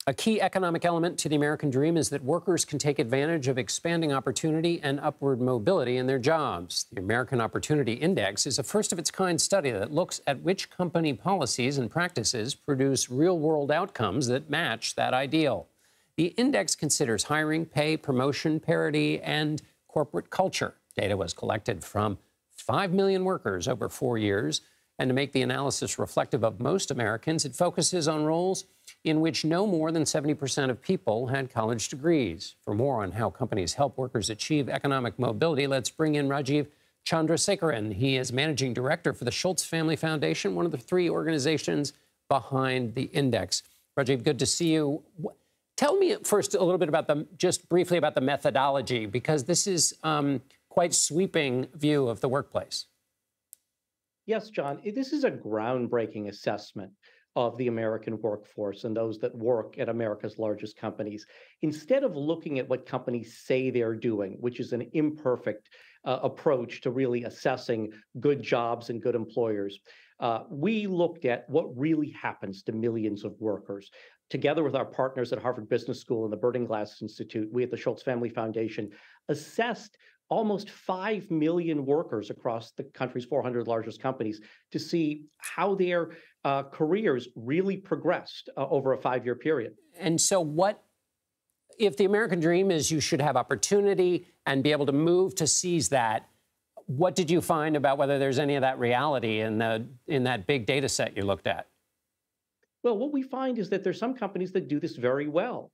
A key economic element to the American dream is that workers can take advantage of expanding opportunity and upward mobility in their jobs. The American Opportunity Index is a first-of-its-kind study that looks at which company policies and practices produce real-world outcomes that match that ideal. The index considers hiring, pay, promotion, parity, and corporate culture. Data was collected from 5 million workers over 4 years. And to make the analysis reflective of most Americans, it focuses on roles in which no more than 70% of people had college degrees. For more on how companies help workers achieve economic mobility, let's bring in Rajiv Chandrasekaran. He is managing director for the Schultz Family Foundation, one of the 3 organizations behind the index. Rajiv, good to see you. Tell me first a little bit about just briefly about the methodology, because this is quite sweeping view of the workplace. Yes, John, this is a groundbreaking assessment of the American workforce and those that work at America's largest companies. Instead of looking at what companies say they're doing, which is an imperfect approach to really assessing good jobs and good employers, we looked at what really happens to millions of workers. Together with our partners at Harvard Business School and the Burning Glass Institute, we at the Schultz Family Foundation assessed almost 5 million workers across the country's 400 largest companies to see how their careers really progressed over a 5-year period. And so if the American dream is you should have opportunity and be able to move to seize that, what did you find about whether there's any of that reality in that big data set you looked at? Well, what we find is that there's some companies that do this very well.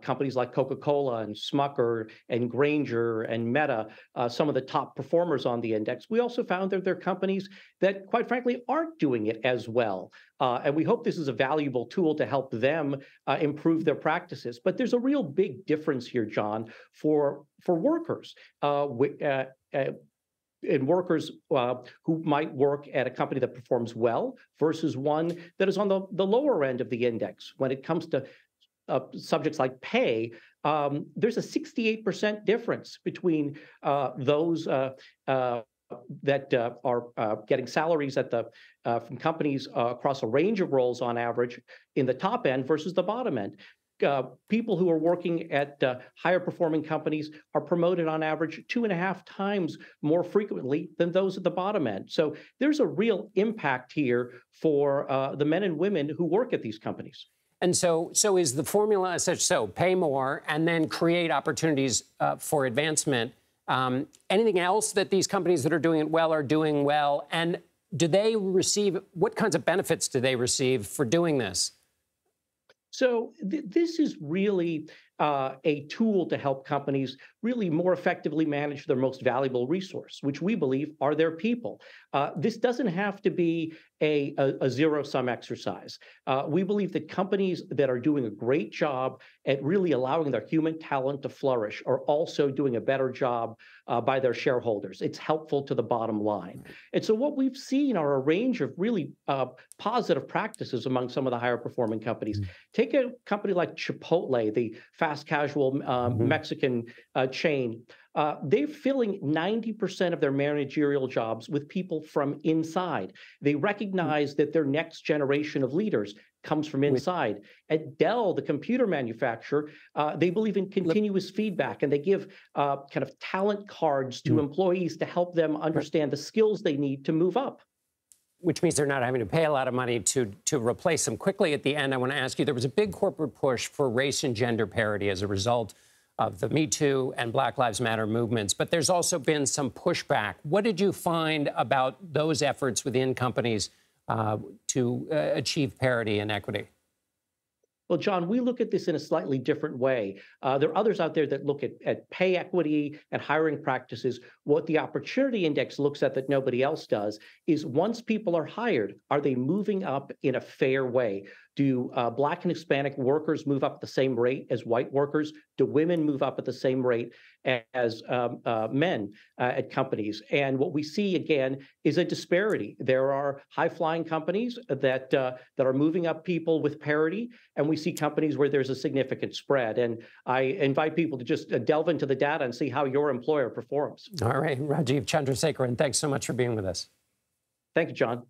Companies like Coca-Cola and Smucker and Grainger and Meta, some of the top performers on the index. We also found that there are companies that, quite frankly, aren't doing it as well. And we hope this is a valuable tool to help them improve their practices. But there's a real big difference here, John, for workers. And workers who might work at a company that performs well versus one that is on the lower end of the index. When it comes to subjects like pay, there's a 68% difference between those that are getting salaries from companies across a range of roles on average in the top end versus the bottom end. People who are working at higher performing companies are promoted on average 2.5 times more frequently than those at the bottom end. So there's a real impact here for the men and women who work at these companies. And so is the formula such, so pay more and then create opportunities for advancement? Anything else that these companies that are doing it well are doing well? And do they receive, what kinds of benefits do they receive for doing this? So this is really a tool to help companies really more effectively manage their most valuable resource, which we believe are their people. This doesn't have to be a zero-sum exercise. We believe that companies that are doing a great job at really allowing their human talent to flourish are also doing a better job by their shareholders. It's helpful to the bottom line. And so what we've seen are a range of really positive practices among some of the higher performing companies. Take a company like Chipotle, the fast casual Mexican chain. They're filling 90% of their managerial jobs with people from inside. They recognize that their next generation of leaders comes from inside. At Dell, the computer manufacturer, they believe in continuous feedback, and they give kind of talent cards to employees to help them understand the skills they need to move up. Which means they're not having to pay a lot of money to replace them. Quickly at the end, I want to ask you, there was a big corporate push for race and gender parity as a result of the Me Too and Black Lives Matter movements, but there's also been some pushback. What did you find about those efforts within companies to achieve parity and equity? Well, John, we look at this in a slightly different way. There are others out there that look at pay equity and hiring practices. What the Opportunity Index looks at that nobody else does is once people are hired, are they moving up in a fair way? Do Black and Hispanic workers move up at the same rate as white workers? Do women move up at the same rate as men at companies? And what we see, again, is a disparity. There are high-flying companies that are moving up people with parity, and we see companies where there's a significant spread. And I invite people to just delve into the data and see how your employer performs. All right, Rajiv Chandrasekaran, thanks so much for being with us. Thank you, John.